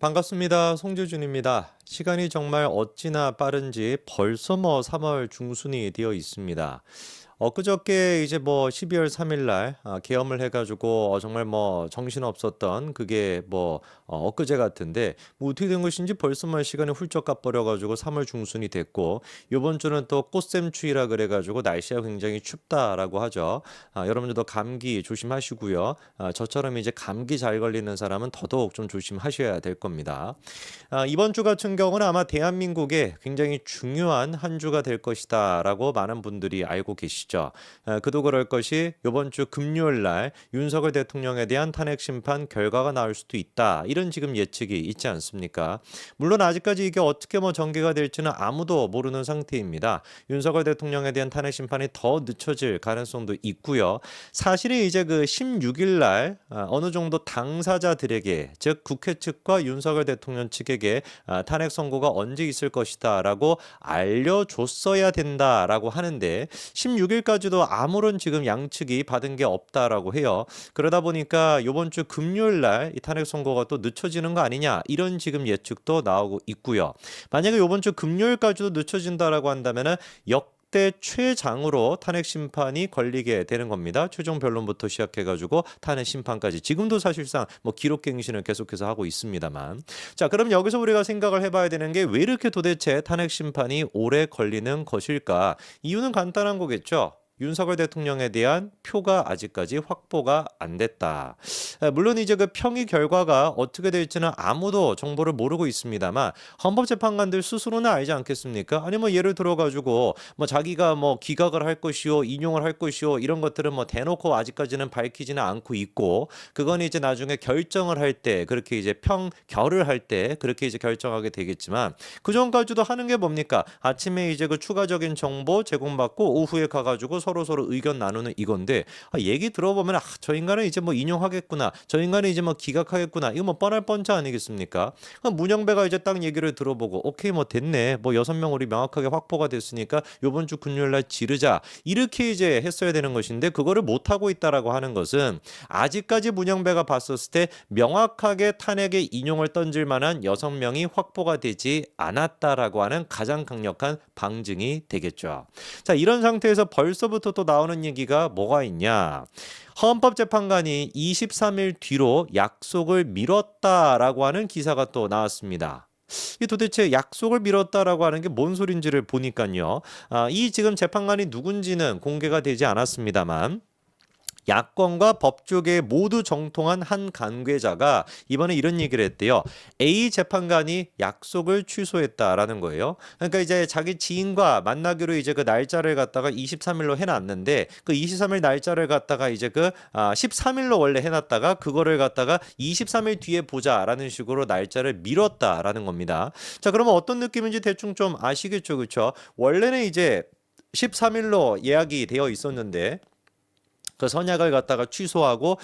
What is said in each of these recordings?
반갑습니다. 송재준입니다. 시간이 정말 어찌나 빠른지 벌써 3월 중순이 되어 있습니다. 엊그저께 이제 12월 3일 날 계엄을 해가지고 정말 정신없었던 그게 엊그제 같은데 어떻게 된 것인지 벌써 시간이 훌쩍 가버려가지고 3월 중순이 됐고 요번 주는 또 꽃샘추위라 그래가지고 날씨가 굉장히 춥다라고 하죠. 여러분들도 감기 조심하시고요. 저처럼 이제 감기 잘 걸리는 사람은 더더욱 좀 조심하셔야 될 겁니다. 이번 주 같은 경우는 아마 대한민국에 굉장히 중요한 한 주가 될 것이다라고 많은 분들이 알고 계시죠. 그도 그럴 것이 이번 주 금요일 날 윤석열 대통령에 대한 탄핵 심판 결과가 나올 수도 있다. 이런 지금 예측이 있지 않습니까? 물론 아직까지 이게 어떻게 전개가 될지는 아무도 모르는 상태입니다. 윤석열 대통령에 대한 탄핵 심판이 더 늦춰질 가능성도 있고요. 사실은 이제 그 16일 날 어느 정도 당사자들에게 즉 국회 측과 윤석열 대통령 측에게 탄핵 선고가 언제 있을 것이다라고 알려줬어야 된다라고 하는데 16일까지도 아무런 지금 양측이 받은 게 없다라고 해요. 그러다 보니까 이번 주 금요일 날 이 탄핵 선고가 또 늦춰지는 거 아니냐 이런 지금 예측도 나오고 있고요. 만약에 이번 주 금요일까지도 늦춰진다라고 한다면은 역대 최장으로 탄핵 심판이 걸리게 되는 겁니다. 최종 변론부터 시작해가지고 탄핵 심판까지 지금도 사실상 기록갱신을 계속해서 하고 있습니다만 자 그럼 여기서 우리가 생각을 해봐야 되는 게 왜 이렇게 도대체 탄핵 심판이 오래 걸리는 것일까? 이유는 간단한 거겠죠. 윤석열 대통령에 대한 표가 아직까지 확보가 안 됐다. 물론 이제 그 평의 결과가 어떻게 될지는 아무도 정보를 모르고 있습니다만 헌법재판관들 스스로는 알지 않겠습니까? 아니 예를 들어가지고 자기가 기각을 할 것이요 인용을 할 것이요 이런 것들은 대놓고 아직까지는 밝히지는 않고 있고 그건 이제 나중에 결정을 할 때 그렇게 이제 평결을 할 때 그렇게 이제 결정하게 되겠지만 그 전까지도 하는 게 뭡니까? 아침에 이제 그 추가적인 정보 제공받고 오후에 가가지고 서로 의견 나누는 이건데 얘기 들어보면 저 인간은 이제 인용하겠구나 저 인간은 이제 기각하겠구나 이거 뻔할 뻔자 아니겠습니까? 문영배가 이제 딱 얘기를 들어보고 오케이 됐네 6명 우리 명확하게 확보가 됐으니까 요번 주 금요일날 지르자 이렇게 이제 했어야 되는 것인데 그거를 못하고 있다라고 하는 것은 아직까지 문영배가 봤었을 때 명확하게 탄핵의 인용을 던질 만한 6명이 확보가 되지 않았다라고 하는 가장 강력한 방증이 되겠죠. 자 이런 상태에서 벌써부터 또 나오는 얘기가 뭐가 있냐. 헌법재판관이 23일 뒤로 약속을 미뤘다라고 하는 기사가 또 나왔습니다. 이 도대체 약속을 미뤘다라고 하는 게 뭔 소린지를 보니까요. 이 지금 재판관이 누군지는 공개가 되지 않았습니다만 야권과 법조계 모두 정통한 한 관계자가 이번에 이런 얘기를 했대요. A 재판관이 약속을 취소했다라는 거예요. 그러니까 이제 자기 지인과 만나기로 이제 그 날짜를 갖다가 23일로 해놨는데 그 23일 날짜를 갖다가 이제 13일로 원래 해놨다가 그거를 갖다가 23일 뒤에 보자라는 식으로 날짜를 미뤘다라는 겁니다. 자 그러면 어떤 느낌인지 대충 좀 아시겠죠, 그렇죠? 원래는 이제 13일로 예약이 되어 있었는데 그 선약을 갖다가 취소하고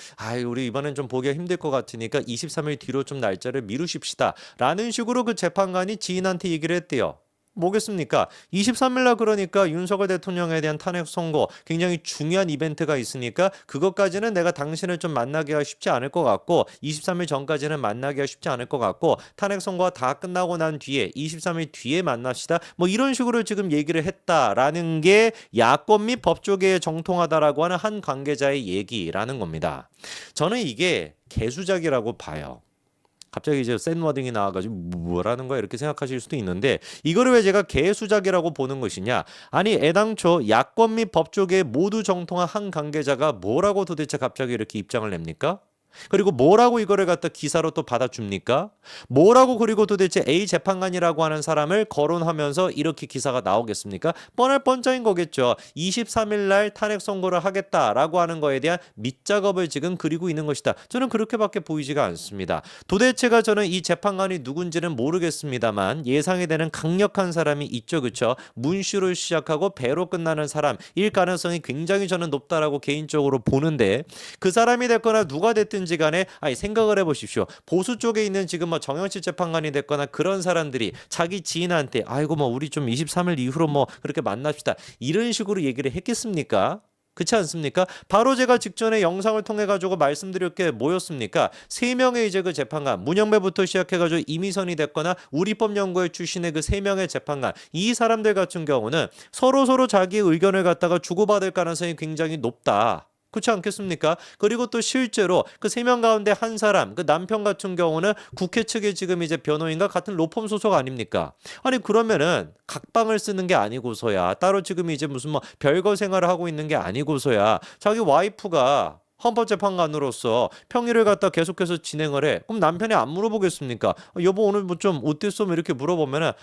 우리 이번엔 좀 보기가 힘들 것 같으니까 23일 뒤로 좀 날짜를 미루십시다 라는 식으로 그 재판관이 지인한테 얘기를 했대요. 뭐겠습니까? 23일 날 그러니까 윤석열 대통령에 대한 탄핵 선고 굉장히 중요한 이벤트가 있으니까 그것까지는 내가 당신을 좀 만나기가 쉽지 않을 것 같고 23일 전까지는 만나기가 쉽지 않을 것 같고 탄핵 선고가 다 끝나고 난 뒤에 23일 뒤에 만납시다. 이런 식으로 지금 얘기를 했다라는 게 야권 및 법조계에 정통하다라고 하는 한 관계자의 얘기라는 겁니다. 저는 이게 개수작이라고 봐요. 갑자기 이제 센 워딩이 나와가지고 뭐라는 거야 이렇게 생각하실 수도 있는데 이거를 왜 제가 개수작이라고 보는 것이냐. 아니 애당초 야권 및 법조계 모두 정통한 한 관계자가 뭐라고 도대체 갑자기 이렇게 입장을 냅니까? 그리고 뭐라고 이거를 갖다 기사로 또 받아줍니까? 뭐라고 그리고 도대체 A 재판관이라고 하는 사람을 거론하면서 이렇게 기사가 나오겠습니까? 뻔할 뻔짜인 거겠죠. 23일 날 탄핵 선고를 하겠다라고 하는 거에 대한 밑작업을 지금 그리고 있는 것이다. 저는 그렇게밖에 보이지가 않습니다. 도대체가 저는 이 재판관이 누군지는 모르겠습니다만 예상이 되는 강력한 사람이 있죠. 그렇죠? 문슈로 시작하고 배로 끝나는 사람일 가능성이 굉장히 저는 높다라고 개인적으로 보는데 그 사람이 됐거나 누가 됐든 간에 생각을 해보십시오. 보수 쪽에 있는 지금 정영실 재판관이 됐거나 그런 사람들이 자기 지인한테 우리 좀 23일 이후로 그렇게 만납시다 이런 식으로 얘기를 했겠습니까? 그렇지 않습니까? 바로 제가 직전에 영상을 통해 가지고 말씀드릴 게 뭐였습니까? 세 명의 이제 그 재판관, 문영배부터 시작해 가지고 이미선이 됐거나 우리법연구회 출신의 그 세 명의 재판관, 이 사람들 같은 경우는 서로 자기의 의견을 갖다가 주고받을 가능성이 굉장히 높다. 그렇지 않겠습니까? 그리고 또 실제로 그 세 명 가운데 한 사람, 그 남편 같은 경우는 국회 측의 지금 이제 변호인과 같은 로펌 소속 아닙니까? 아니 그러면은 각방을 쓰는 게 아니고서야 따로 지금 이제 무슨 뭐 별거 생활을 하고 있는 게 아니고서야 자기 와이프가 헌법재판관으로서 평의를 갖다 계속해서 진행을 해. 그럼 남편이 안 물어보겠습니까? 여보 오늘 뭐 좀 어땠어? 뭐 이렇게 물어보면은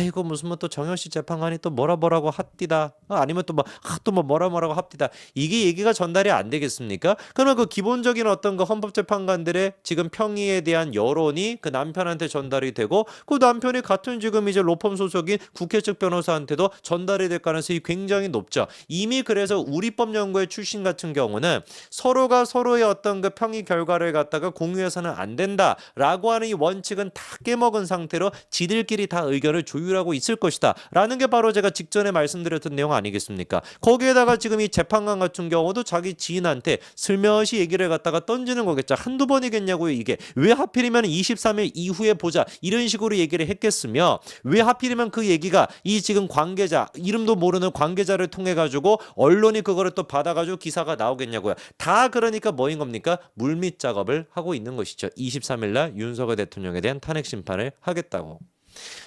이거 무슨 뭐 또 정현 씨 재판관이 또 뭐라고 합디다. 아니면 또 뭐 또 뭐 뭐라고 합디다. 이게 얘기가 전달이 안 되겠습니까? 그러면 그 기본적인 어떤 그 헌법재판관들의 지금 평의에 대한 여론이 그 남편한테 전달이 되고 그 남편이 같은 지금 이제 로펌 소속인 국회 측 변호사한테도 전달이 될 가능성이 굉장히 높죠. 이미 그래서 우리법연구회 출신 같은 경우는 서로가 서로의 어떤 그 평의 결과를 갖다가 공유해서는 안 된다라고 하는 이 원칙은 다 깨먹은 상태로 지들끼리 다 의견을 조율하고 있을 것이다 라는 게 바로 제가 직전에 말씀드렸던 내용 아니겠습니까? 거기에다가 지금 이 재판관 같은 경우도 자기 지인한테 슬며시 얘기를 갖다가 던지는 거겠죠. 한두 번이겠냐고요. 이게 왜 하필이면 23일 이후에 보자 이런 식으로 얘기를 했겠으며 왜 하필이면 그 얘기가 이 지금 관계자 이름도 모르는 관계자를 통해 가지고 언론이 그거를 또 받아가지고 기사가 나오겠냐고요. 다 그러니까 뭐인 겁니까? 물밑 작업을 하고 있는 것이죠. 23일 날 윤석열 대통령에 대한 탄핵 심판을 하겠다고.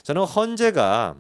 저는 헌재가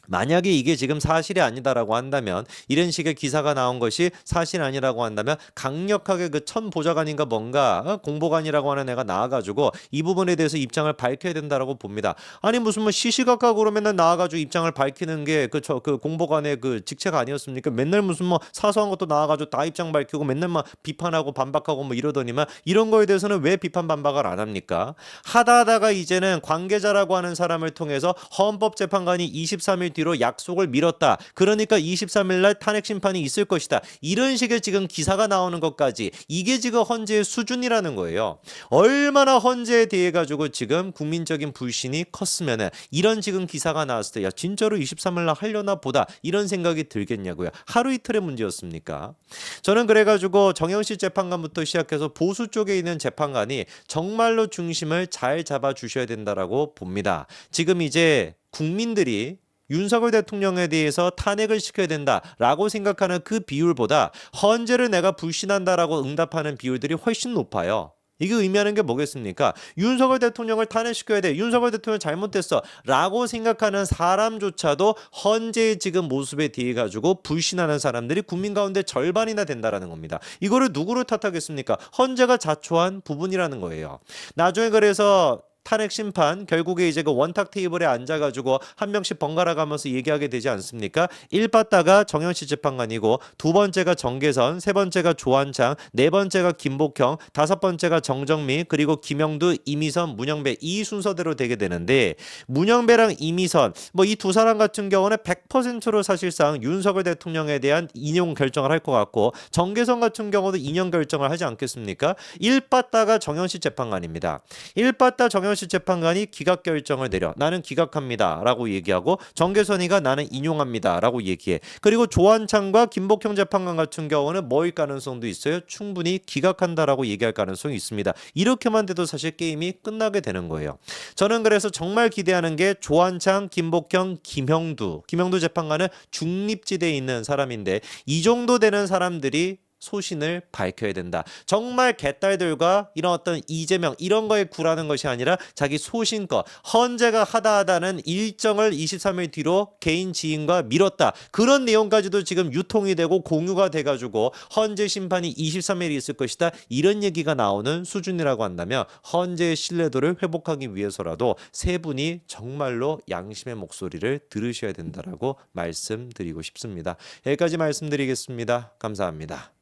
만약에 이게 지금 사실이 아니다라고 한다면 이런 식의 기사가 나온 것이 사실이 아니라고 한다면 강력하게 그 천보좌관인가 뭔가 공보관이라고 하는 애가 나와가지고 이 부분에 대해서 입장을 밝혀야 된다라고 봅니다. 아니 무슨 뭐 시시각각 그러면은 나와가지고 입장을 밝히는 게 그 공보관의 그 직책 아니었습니까? 맨날 무슨 뭐 사소한 것도 나와가지고 다 입장 밝히고 맨날 막 비판하고 반박하고 뭐 이러더니만 이런 거에 대해서는 왜 비판 반박을 안 합니까? 하다가 이제는 관계자라고 하는 사람을 통해서 헌법재판관이 23일 뒤로 약속을 미뤘다. 그러니까 23일 날 탄핵 심판이 있을 것이다. 이런 식의 지금 기사가 나오는 것까지 이게 지금 헌재의 수준이라는 거예요. 얼마나 헌재에 대해 가지고 지금 국민적인 불신이 컸으면은 이런 지금 기사가 나왔을 때 야 진짜로 23일 날 하려나 보다 이런 생각이 들겠냐고요. 하루 이틀의 문제였습니까? 저는 그래가지고 정영실 재판관부터 시작해서 보수 쪽에 있는 재판관이 정말로 중심을 잘 잡아주셔야 된다라고 봅니다. 지금 이제 국민들이 윤석열 대통령에 대해서 탄핵을 시켜야 된다라고 생각하는 그 비율보다 헌재를 내가 불신한다라고 응답하는 비율들이 훨씬 높아요. 이게 의미하는 게 뭐겠습니까? 윤석열 대통령을 탄핵시켜야 돼. 윤석열 대통령 잘못됐어. 라고 생각하는 사람조차도 헌재의 지금 모습에 대해 가지고 불신하는 사람들이 국민 가운데 절반이나 된다라는 겁니다. 이거를 누구를 탓하겠습니까? 헌재가 자초한 부분이라는 거예요. 나중에 그래서 탄핵 심판 결국에 이제 그 원탁 테이블에 앉아가지고 한 명씩 번갈아 가면서 얘기하게 되지 않습니까? 1빠따가 정현식 재판관이고 두 번째가 정계선, 세 번째가 조한창, 네 번째가 김복형, 다섯 번째가 정정미 그리고 김영두, 이미선, 문영배 이 순서대로 되게 되는데 문영배랑 이미선 뭐 이 두 사람 같은 경우는 100%로 사실상 윤석열 대통령에 대한 인용 결정을 할 것 같고 정계선 같은 경우도 인용 결정을 하지 않겠습니까? 1빠따가 정현식 재판관입니다. 1빠따 정현식 재판관이 기각 결정을 내려 나는 기각합니다 라고 얘기하고 정계선이가 나는 인용합니다 라고 얘기해. 그리고 조한창과 김복형 재판관 같은 경우는 뭐일 가능성도 있어요. 충분히 기각한다라고 얘기할 가능성이 있습니다. 이렇게만 돼도 사실 게임이 끝나게 되는 거예요. 저는 그래서 정말 기대하는 게 조한창, 김복형, 김영두 재판관은 중립지대에 있는 사람인데 이 정도 되는 사람들이 소신을 밝혀야 된다. 정말 개딸들과 이런 어떤 이재명 이런 거에 굴하는 것이 아니라 자기 소신껏 헌재가 하다하다는 일정을 23일 뒤로 개인 지인과 미뤘다. 그런 내용까지도 지금 유통이 되고 공유가 돼가지고 헌재 심판이 23일이 있을 것이다. 이런 얘기가 나오는 수준이라고 한다면 헌재의 신뢰도를 회복하기 위해서라도 세 분이 정말로 양심의 목소리를 들으셔야 된다라고 말씀드리고 싶습니다. 여기까지 말씀드리겠습니다. 감사합니다.